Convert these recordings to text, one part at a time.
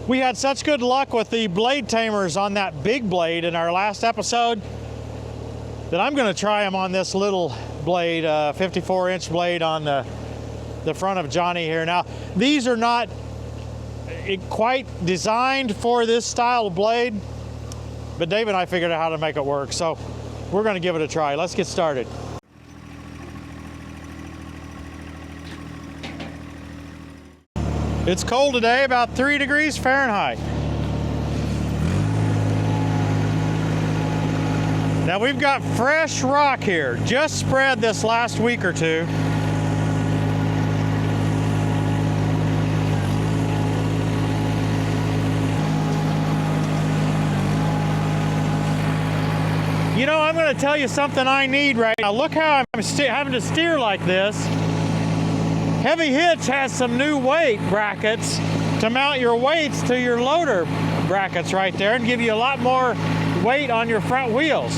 We had such good luck with the blade tamers on that big blade in our last episode that I'm going to try them on this little blade, 54-inch blade on the front of Johnny here. Now, these are not quite designed for this style of blade, but Dave and I figured out how to make it work, so we're going to give it a try. Let's get started. It's cold today, about 3 degrees Fahrenheit. Now we've got fresh rock here, just spread this last week or two. You know, I'm going to tell you something I need right now. Look how I'm having to steer like this. Heavy Hitch has some new weight brackets to mount your weights to your loader brackets right there and give you a lot more weight on your front wheels.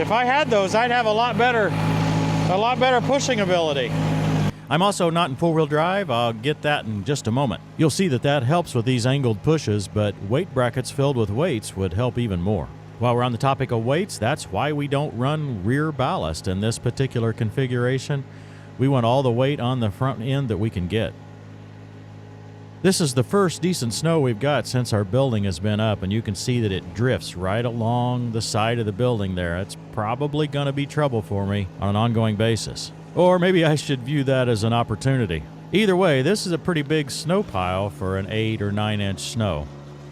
If I had those, I'd have a lot better pushing ability. I'm also not in four-wheel drive. I'll get that in just a moment. You'll see that helps with these angled pushes, but weight brackets filled with weights would help even more. While we're on the topic of weights, that's why we don't run rear ballast in this particular configuration. We want all the weight on the front end that we can get. This is the first decent snow we've got since our building has been up, and you can see that it drifts right along the side of the building there. It's probably going to be trouble for me on an ongoing basis. Or maybe I should view that as an opportunity. Either way, this is a pretty big snow pile for an 8 or 9 inch snow.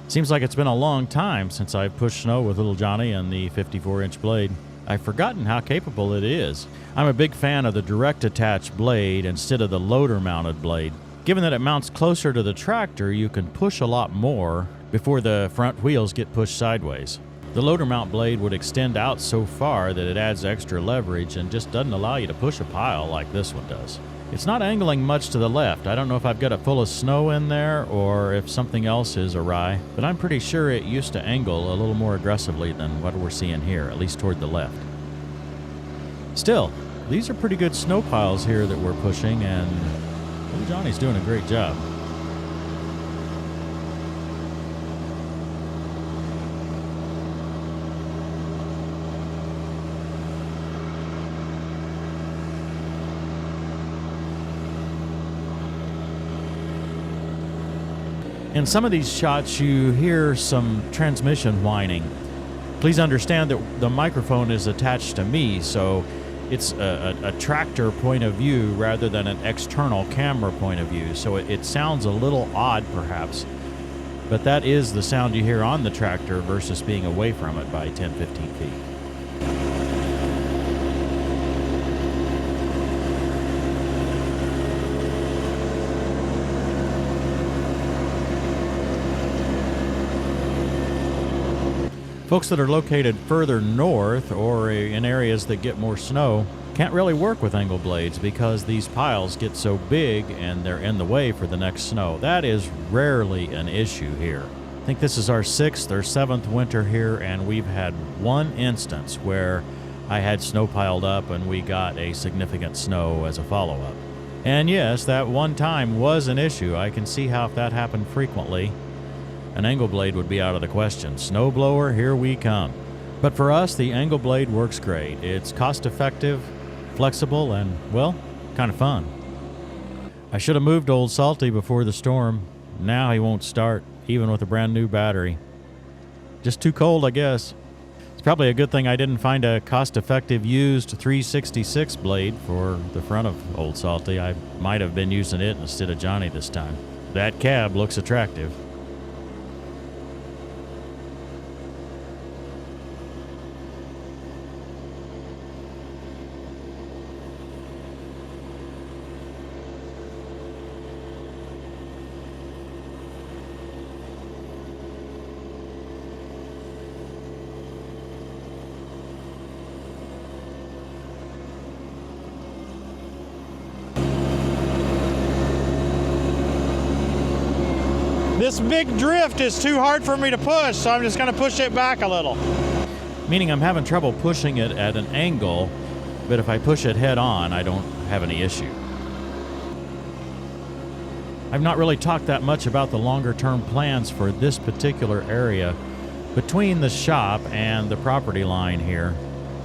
Seems like it's been a long time since I've pushed snow with little Johnny and the 54-inch blade. I've forgotten how capable it is. I'm a big fan of the direct attach blade instead of the loader mounted blade. Given that it mounts closer to the tractor, you can push a lot more before the front wheels get pushed sideways. The loader mount blade would extend out so far that it adds extra leverage and just doesn't allow you to push a pile like this one does. It's not angling much to the left. I don't know if I've got it full of snow in there or if something else is awry, but I'm pretty sure it used to angle a little more aggressively than what we're seeing here, at least toward the left. Still, these are pretty good snow piles here that we're pushing, and little Johnny's doing a great job. In some of these shots, you hear some transmission whining. Please understand that the microphone is attached to me, so it's a tractor point of view rather than an external camera point of view. So it sounds a little odd, perhaps, but that is the sound you hear on the tractor versus being away from it by 10, 15 feet. Folks that are located further north or in areas that get more snow can't really work with angle blades because these piles get so big and they're in the way for the next snow. That is rarely an issue here. I think this is our 6th or 7th winter here, and we've had one instance where I had snow piled up and we got a significant snow as a follow-up. And yes, that one time was an issue. I can see how if that happened frequently, an angle blade would be out of the question. Snowblower, here we come. But for us, the angle blade works great. It's cost-effective, flexible, and, well, kind of fun. I should have moved old Salty before the storm. Now he won't start, even with a brand new battery. Just too cold, I guess. It's probably a good thing I didn't find a cost-effective used 366 blade for the front of old Salty. I might have been using it instead of Johnny this time. That cab looks attractive. This big drift is too hard for me to push, so I'm just going to push it back a little. Meaning I'm having trouble pushing it at an angle, but if I push it head on, I don't have any issue. I've not really talked that much about the longer term plans for this particular area between the shop and the property line here.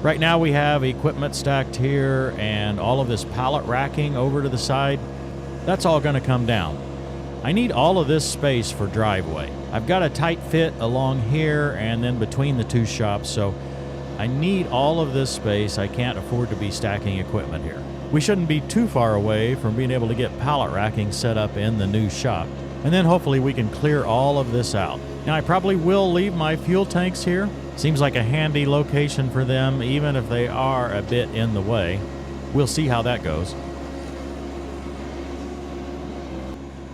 Right now we have equipment stacked here and all of this pallet racking over to the side. That's all going to come down. I need all of this space for driveway. I've got a tight fit along here and then between the two shops, so I need all of this space. I can't afford to be stacking equipment here. We shouldn't be too far away from being able to get pallet racking set up in the new shop. And then hopefully we can clear all of this out. Now I probably will leave my fuel tanks here. Seems like a handy location for them, even if they are a bit in the way. We'll see how that goes.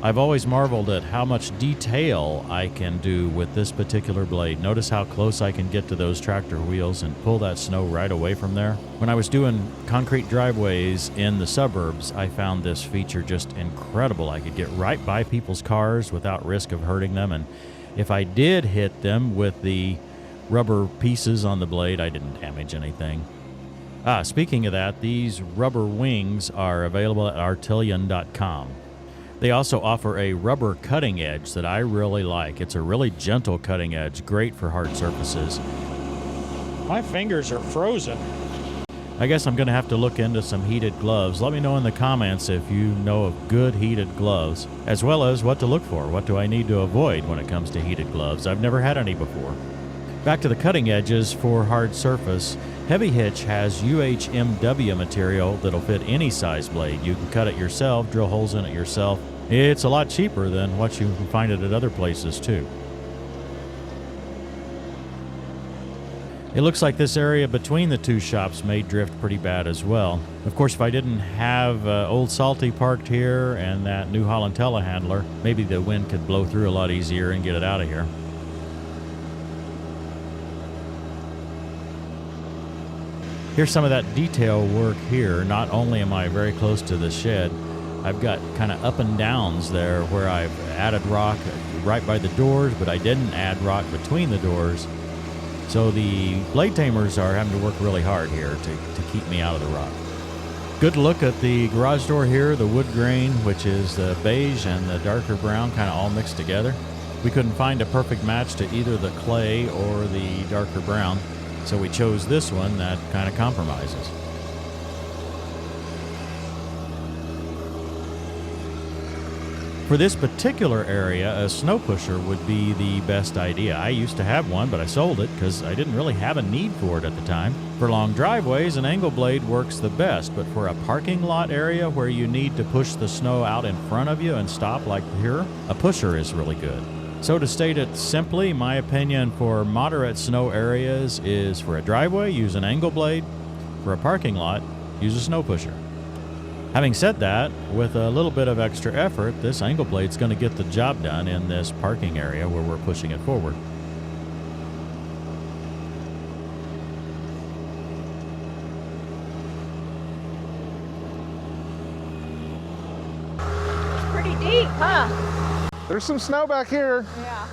I've always marveled at how much detail I can do with this particular blade. Notice how close I can get to those tractor wheels and pull that snow right away from there. When I was doing concrete driveways in the suburbs, I found this feature just incredible. I could get right by people's cars without risk of hurting them, and if I did hit them with the rubber pieces on the blade, I didn't damage anything. Speaking of that, these rubber wings are available at artillion.com. They also offer a rubber cutting edge that I really like. It's a really gentle cutting edge, great for hard surfaces. My fingers are frozen. I guess I'm going to have to look into some heated gloves. Let me know in the comments if you know of good heated gloves, as well as what to look for. What do I need to avoid when it comes to heated gloves? I've never had any before. Back to the cutting edges for hard surface. Heavy Hitch has UHMW material that'll fit any size blade. You can cut it yourself, drill holes in it yourself. It's a lot cheaper than what you can find it at other places too. It looks like this area between the two shops may drift pretty bad as well. Of course, if I didn't have Old Salty parked here and that New Holland telehandler, maybe the wind could blow through a lot easier and get it out of here. Here's some of that detail work here. Not only am I very close to the shed, I've got kind of up and downs there where I've added rock right by the doors, but I didn't add rock between the doors. So the blade tamers are having to work really hard here to keep me out of the rock. Good look at the garage door here, the wood grain, which is the beige and the darker brown kind of all mixed together. We couldn't find a perfect match to either the clay or the darker brown, so we chose this one that kind of compromises. For this particular area, a snow pusher would be the best idea. I used to have one, but I sold it because I didn't really have a need for it at the time. For long driveways, an angle blade works the best, but for a parking lot area where you need to push the snow out in front of you and stop like here, a pusher is really good. So to state it simply, my opinion for moderate snow areas is for a driveway, use an angle blade. For a parking lot, use a snow pusher. Having said that, with a little bit of extra effort, this angle blade's going to get the job done in this parking area where we're pushing it forward. It's pretty deep, huh? There's some snow back here. Yeah.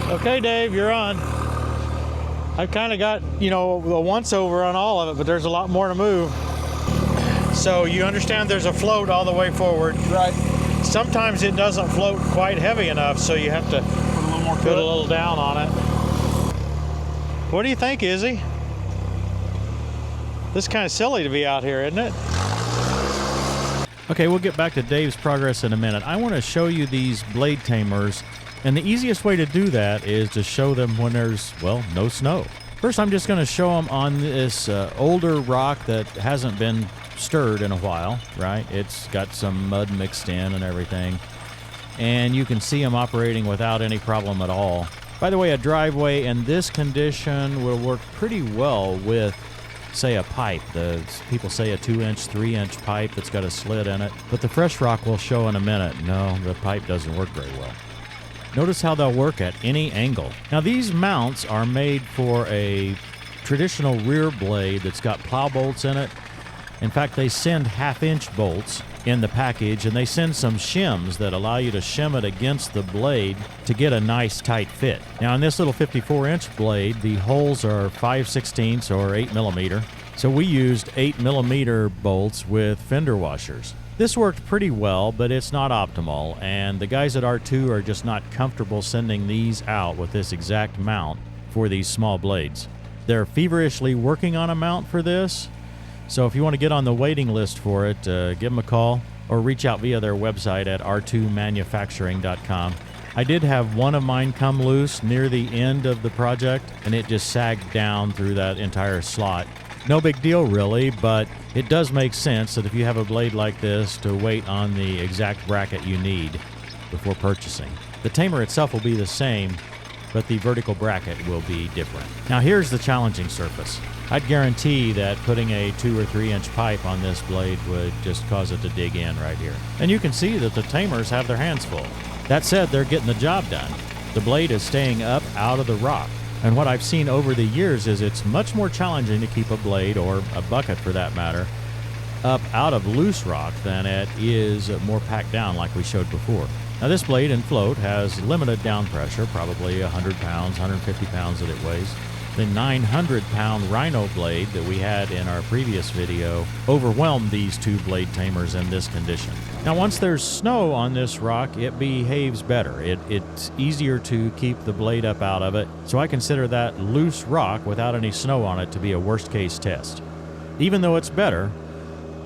Okay, Dave, you're on. I've kind of got, the once over on all of it, but there's a lot more to move. So you understand there's a float all the way forward. Right. Sometimes it doesn't float quite heavy enough, so you have to put a little down on it. What do you think, Izzy? This is kind of silly to be out here, isn't it? Okay, we'll get back to Dave's progress in a minute. I want to show you these blade tamers, and the easiest way to do that is to show them when there's, well, no snow. First, I'm just going to show them on this older rock that hasn't been stirred in a while, right? It's got some mud mixed in and everything, and you can see them operating without any problem at all. By the way, a driveway in this condition will work pretty well with, say, a pipe. People say a 2-inch, 3-inch pipe that's got a slit in it, but the fresh rock will show in a minute. No, the pipe doesn't work very well. Notice how they'll work at any angle. Now, these mounts are made for a traditional rear blade that's got plow bolts in it. In fact, they send half-inch bolts in the package, and they send some shims that allow you to shim it against the blade to get a nice tight fit. Now, in this little 54-inch blade, the holes are 5/16 or 8 millimeter. So we used 8 millimeter bolts with fender washers. This worked pretty well, but it's not optimal, and the guys at R2 are just not comfortable sending these out with this exact mount for these small blades. They're feverishly working on a mount for this, so if you want to get on the waiting list for it, give them a call or reach out via their website at r2manufacturing.com. I did have one of mine come loose near the end of the project, and it just sagged down through that entire slot. No big deal really, but it does make sense that if you have a blade like this to wait on the exact bracket you need before purchasing. The tamer itself will be the same, but the vertical bracket will be different. Now here's the challenging surface. I'd guarantee that putting a 2 or 3 inch pipe on this blade would just cause it to dig in right here. And you can see that the tamers have their hands full. That said, they're getting the job done. The blade is staying up out of the rock. And what I've seen over the years is it's much more challenging to keep a blade, or a bucket for that matter, up out of loose rock than it is more packed down like we showed before. Now this blade in float has limited down pressure, probably 100 pounds, 150 pounds that it weighs. The 900-pound Rhino blade that we had in our previous video overwhelmed these two blade tamers in this condition. Now once there's snow on this rock, it behaves better. It's easier to keep the blade up out of it, so I consider that loose rock without any snow on it to be a worst-case test. Even though it's better,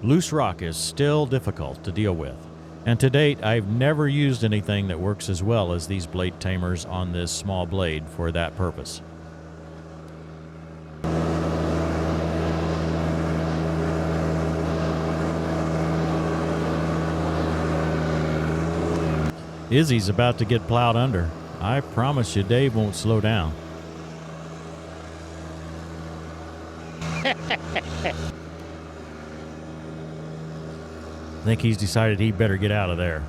loose rock is still difficult to deal with. And to date, I've never used anything that works as well as these blade tamers on this small blade for that purpose. Izzy's about to get plowed under. I promise you Dave won't slow down. I think he's decided he better get out of there.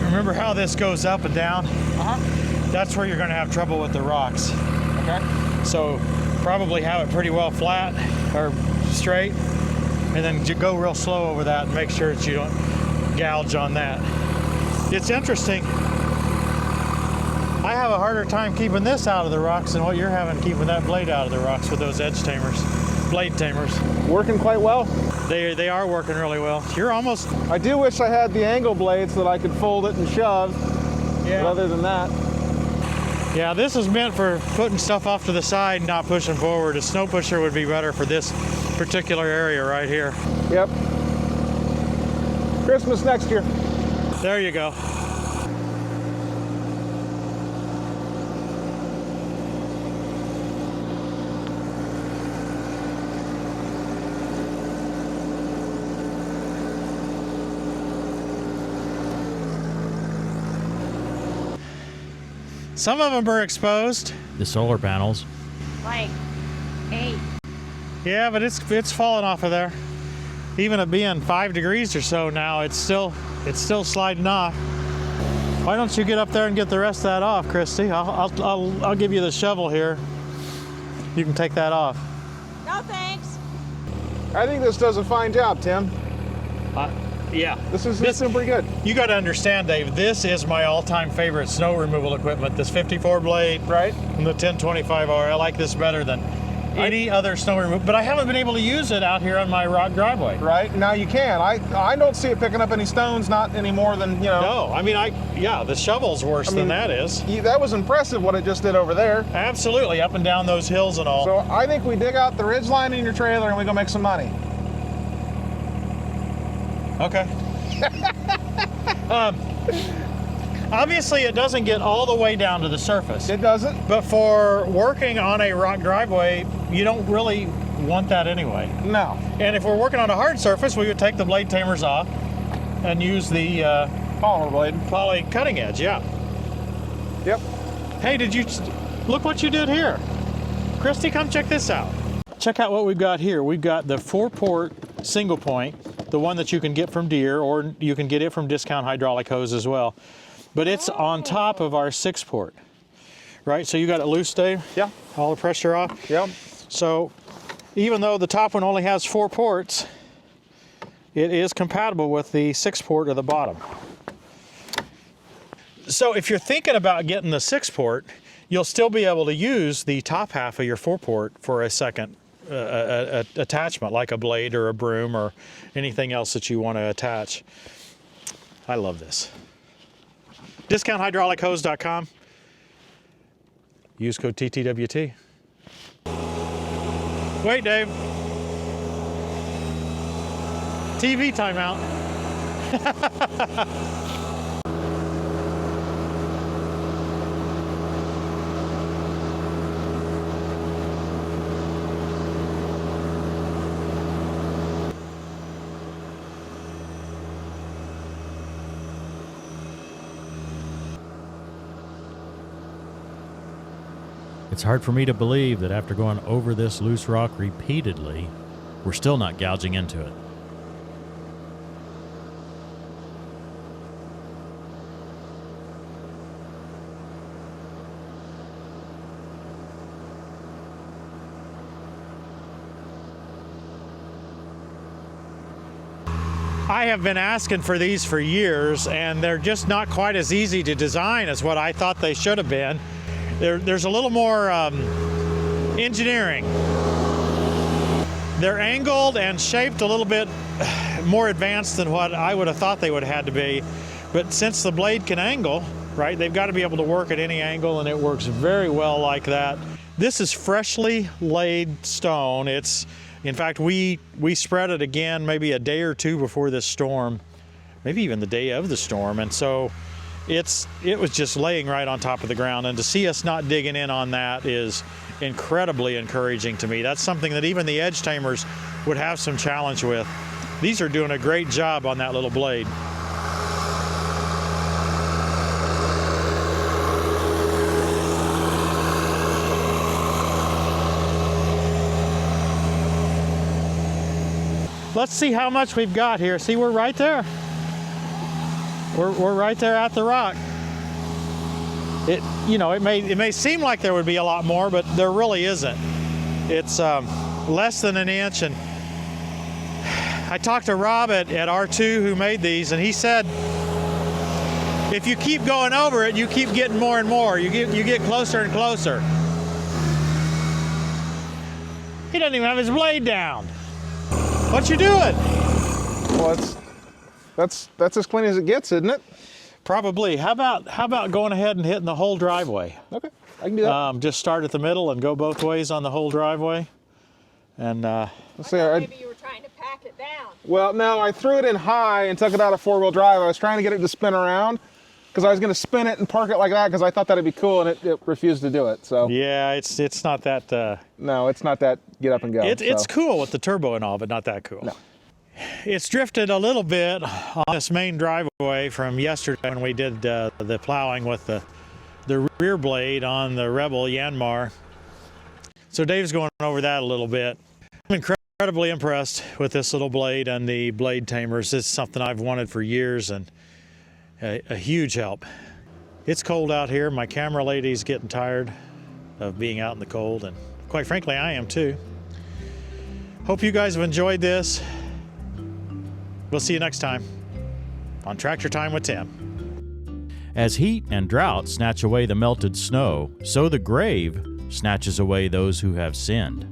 Remember how this goes up and down? That's where you're going to have trouble with the rocks. Okay. So probably have it pretty well flat or straight, and then you go real slow over that and make sure that you don't gouge on that. It's interesting. I have a harder time keeping this out of the rocks than what you're having keeping that blade out of the rocks with those edge tamers, blade tamers. Working quite well. They are working really well. You're almost. I do wish I had the angle blade so that I could fold it and shove. Yeah. But other than that. Yeah, this is meant for putting stuff off to the side, not pushing forward. A snow pusher would be better for this particular area right here. Yep. Christmas next year. There you go. Some of them are exposed. The solar panels. Like 8. Yeah, but it's falling off of there. Even at being 5 degrees or so now, it's still sliding off. Why don't you get up there and get the rest of that off, Christy? I'll give you the shovel here. You can take that off. No thanks. I think this does a fine job, Tim. Yeah. This is pretty good. You got to understand, Dave, this is my all-time favorite snow removal equipment. This 54 blade, Right. and the 1025R. I like this better than any other snow removal, but I haven't been able to use it out here on my rock driveway. Right. Now you can. I don't see it picking up any stones, not any more than, you know. No, I mean, the shovel's worse than that is. That was impressive what it just did over there. Absolutely, up and down those hills and all. So I think we dig out the ridge line in your trailer and we go make some money. Okay. Obviously, it doesn't get all the way down to the surface. It doesn't. But for working on a rock driveway, you don't really want that anyway. No. And if we're working on a hard surface, we would take the blade tamers off and use the Polymer blade. poly cutting edge, yeah. Yep. Hey, look what you did here. Christy, come check this out. Check out what we've got here. We've got the 4-port single point, the one that you can get from Deere, or you can get it from Discount Hydraulic Hose as well. But it's on top of our 6-port, right? So you got it loose, Dave? Yeah. All the pressure off? Yep. So even though the top one only has 4 ports, it is compatible with the 6-port at the bottom. So if you're thinking about getting the 6-port, you'll still be able to use the top half of your 4-port for a second attachment, like a blade or a broom or anything else that you want to attach. I love this. DiscountHydraulicHose.com. Use code TTWT. Wait, Dave. TV timeout. It's hard for me to believe that after going over this loose rock repeatedly, we're still not gouging into it. I have been asking for these for years, and they're just not quite as easy to design as what I thought they should have been. There's a little more engineering. They're angled and shaped a little bit more advanced than what I would have thought they would have had to be. But since the blade can angle, right, they've got to be able to work at any angle, and it works very well like that. This is freshly laid stone. In fact, we spread it again maybe a day or two before this storm, maybe even the day of the storm, and so it was just laying right on top of the ground, and to see us not digging in on that is incredibly encouraging to me. That's something that even the Edge Tamers would have some challenge with. These are doing a great job on that little blade. Let's see how much we've got here. See, we're right there. We're right there at the rock. It may seem like there would be a lot more, but there really isn't. It's less than an inch, and I talked to Rob at R2 who made these, and he said if you keep going over it, you keep getting more and more. You get closer and closer. He doesn't even have his blade down. What you doing? Well, that's as clean as it gets, isn't it? Probably. How about going ahead and hitting the whole driveway? Okay, I can do that. Just start at the middle and go both ways on the whole driveway. And Let's see. Maybe you were trying to pack it down. Well, no, I threw it in high and took it out of 4-wheel drive. I was trying to get it to spin around because I was going to spin it and park it like that because I thought that'd be cool, and it refused to do it. So yeah, it's not that. No, it's not that get up and go. It's cool with the turbo and all, but not that cool. No. It's drifted a little bit on this main driveway from yesterday when we did the plowing with the rear blade on the Rebel Yanmar. So Dave's going over that a little bit. I'm incredibly impressed with this little blade and the blade tamers. It's something I've wanted for years, and a huge help. It's cold out here. My camera lady's getting tired of being out in the cold, and quite frankly, I am too. Hope you guys have enjoyed this. We'll see you next time on Tractor Time with Tim. As heat and drought snatch away the melted snow, so the grave snatches away those who have sinned.